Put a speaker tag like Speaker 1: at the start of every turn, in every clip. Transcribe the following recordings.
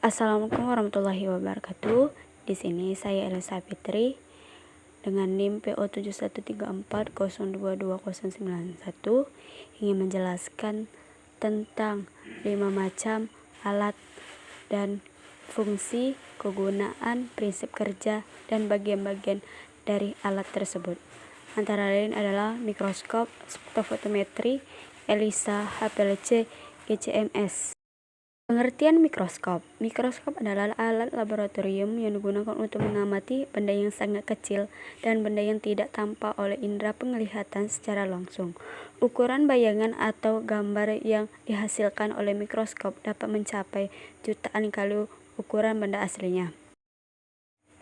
Speaker 1: Assalamualaikum warahmatullahi wabarakatuh. Di sini saya Elsa Fitri dengan NIM PO7134022091 ingin menjelaskan tentang 5 macam alat dan fungsi, kegunaan, prinsip kerja, dan bagian-bagian dari alat tersebut. Antara lain adalah mikroskop, spektrofotometri, ELISA, HPLC, GCMS. Pengertian mikroskop. Mikroskop adalah alat laboratorium yang digunakan untuk mengamati benda yang sangat kecil dan benda yang tidak tampak oleh indera penglihatan secara langsung. Ukuran bayangan atau gambar yang dihasilkan oleh mikroskop dapat mencapai jutaan kali ukuran benda aslinya.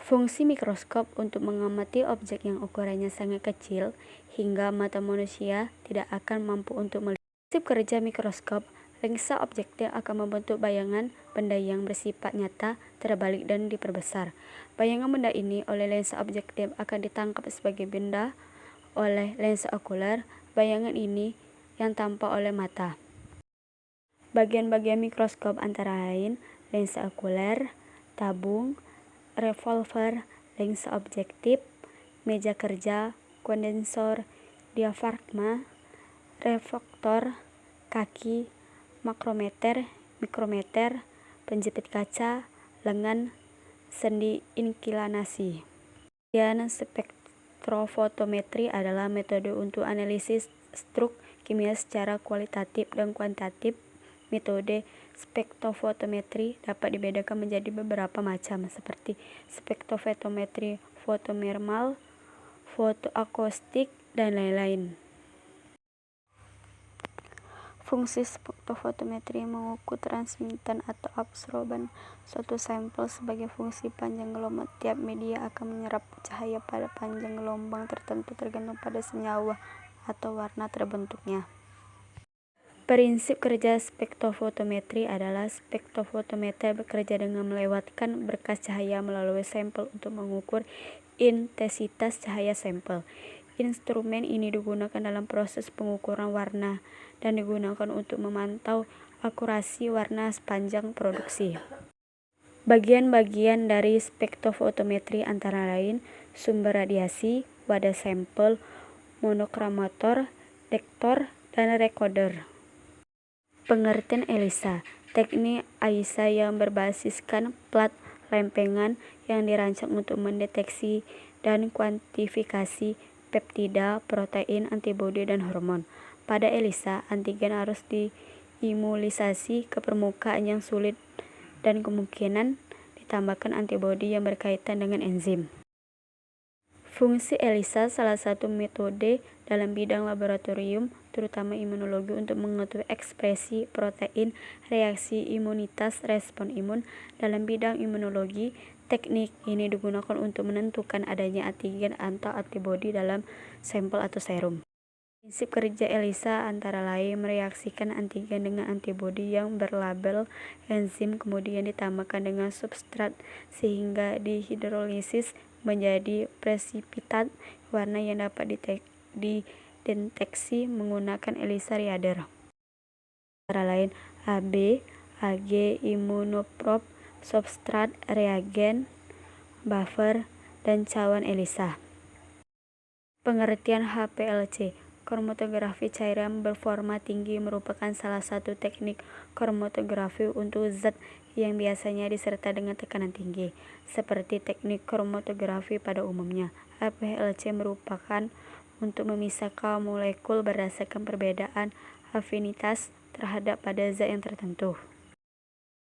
Speaker 1: Fungsi mikroskop untuk mengamati objek yang ukurannya sangat kecil hingga mata manusia tidak akan mampu untuk melihat. Prinsip kerja mikroskop. Lensa objektif akan membentuk bayangan benda yang bersifat nyata, terbalik, dan diperbesar. Bayangan benda ini oleh lensa objektif akan ditangkap sebagai benda oleh lensa okuler. Bayangan ini yang tampak oleh mata. Bagian-bagian mikroskop antara lain lensa okuler, tabung, revolver, lensa objektif, meja kerja, kondensor, diafragma, refraktor, kaki, makrometer, mikrometer, penjepit kaca, lengan, sendi inklinasi. Dan spektrofotometri adalah metode untuk analisis struktur kimia secara kualitatif dan kuantitatif. Metode spektrofotometri dapat dibedakan menjadi beberapa macam seperti spektrofotometri fototermal, fotoakustik, dan lain-lain. Fungsi spektrofotometri mengukur transmiten atau absorban suatu sampel. Sebagai fungsi panjang gelombang, tiap media akan menyerap cahaya pada panjang gelombang tertentu tergantung pada senyawa atau warna terbentuknya. Prinsip kerja spektrofotometri adalah spektrofotometer bekerja dengan melewatkan berkas cahaya melalui sampel untuk mengukur intensitas cahaya sampel. Instrumen ini digunakan dalam proses pengukuran warna dan digunakan untuk memantau akurasi warna sepanjang produksi. Bagian-bagian dari spektrofotometri antara lain sumber radiasi, wadah sampel, monokramator, detektor, dan recorder. Pengertian ELISA. Teknik ELISA yang berbasiskan plat lempengan yang dirancang untuk mendeteksi dan kuantifikasi peptida, protein, antibodi, dan hormon. Pada ELISA, antigen harus diimunisasi ke permukaan yang sulit dan kemungkinan ditambahkan antibodi yang berkaitan dengan enzim. Fungsi ELISA salah satu metode dalam bidang laboratorium, terutama imunologi, untuk mengetahui ekspresi protein, reaksi imunitas, respon imun. Dalam bidang imunologi, teknik ini digunakan untuk menentukan adanya antigen atau antibodi dalam sampel atau serum. Prinsip kerja ELISA antara lain mereaksikan antigen dengan antibodi yang berlabel enzim, kemudian ditambahkan dengan substrat sehingga dihidrolisis menjadi presipitat warna yang dapat dideteksi menggunakan ELISA reader. Antara lain AB, AG, imunoprobe, substrat, reagen, buffer, dan cawan ELISA. Pengertian HPLC. Kromatografi cairan berforma tinggi merupakan salah satu teknik kromatografi untuk zat yang biasanya disertai dengan tekanan tinggi, seperti teknik kromatografi pada umumnya. HPLC merupakan untuk memisahkan molekul berdasarkan perbedaan afinitas terhadap pada zat yang tertentu.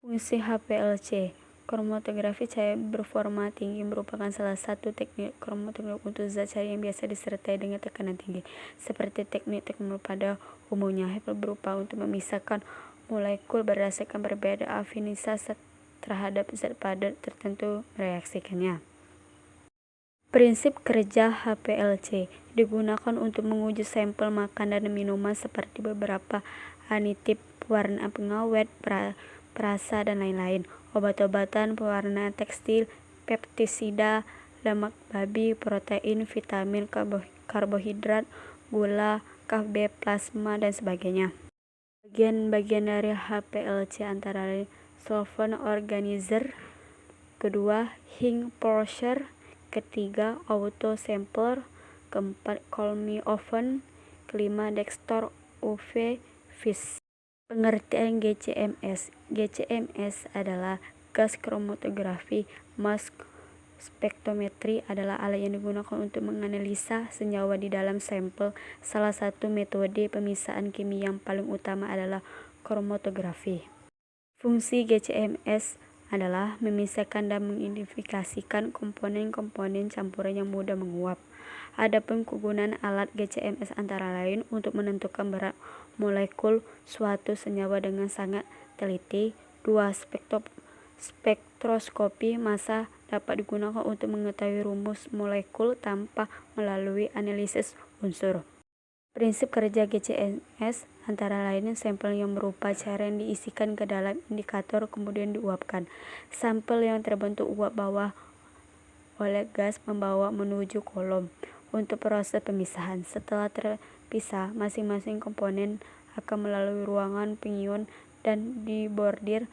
Speaker 1: Fungsi HPLC. Kromatografi cairan berforma tinggi merupakan salah satu teknik kromatografi untuk zat cair yang biasa disertai dengan tekanan tinggi, seperti teknik pada umumnya. HPLC berupa untuk memisahkan molekul berdasarkan perbedaan afinitas terhadap zat pada tertentu mereaksikannya. Prinsip kerja HPLC digunakan untuk menguji sampel makan dan minuman seperti beberapa aditif, warna pengawet, perasa, dan lain-lain, obat-obatan, pewarna tekstil, pestisida, lemak babi, protein, vitamin, karbohidrat, gula, KB, plasma, dan sebagainya. Bagian-bagian dari HPLC antara lain solvent organizer, kedua ink browser, ketiga auto sampler, keempat colmy oven, kelima desktop UV vis. Pengertian GCMS. GCMS adalah gas kromatografi. Mass spektrometri adalah alat yang digunakan untuk menganalisa senyawa di dalam sampel. Salah satu metode pemisahan kimia yang paling utama adalah kromatografi. Fungsi GCMS adalah memisahkan dan mengidentifikasikan komponen-komponen campuran yang mudah menguap. Adapun kegunaan alat GCMS antara lain untuk menentukan berat molekul suatu senyawa dengan sangat teliti. 2. Spektroskopi massa dapat digunakan untuk mengetahui rumus molekul tanpa melalui analisis unsur. Prinsip kerja GCMS antara lain sampel yang berupa cairan diisikan ke dalam indikator kemudian diuapkan. Sampel yang terbentuk uap bawah oleh gas membawa menuju kolom untuk proses pemisahan. Setelah terpisah, masing-masing komponen akan melalui ruangan pengion dan dibordir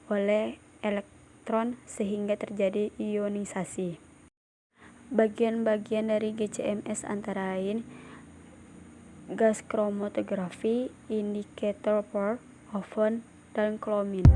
Speaker 1: oleh elektron sehingga terjadi ionisasi. Bagian-bagian dari GCMS antara lain gas kromatografi, indikator pour, oven, dan klomin.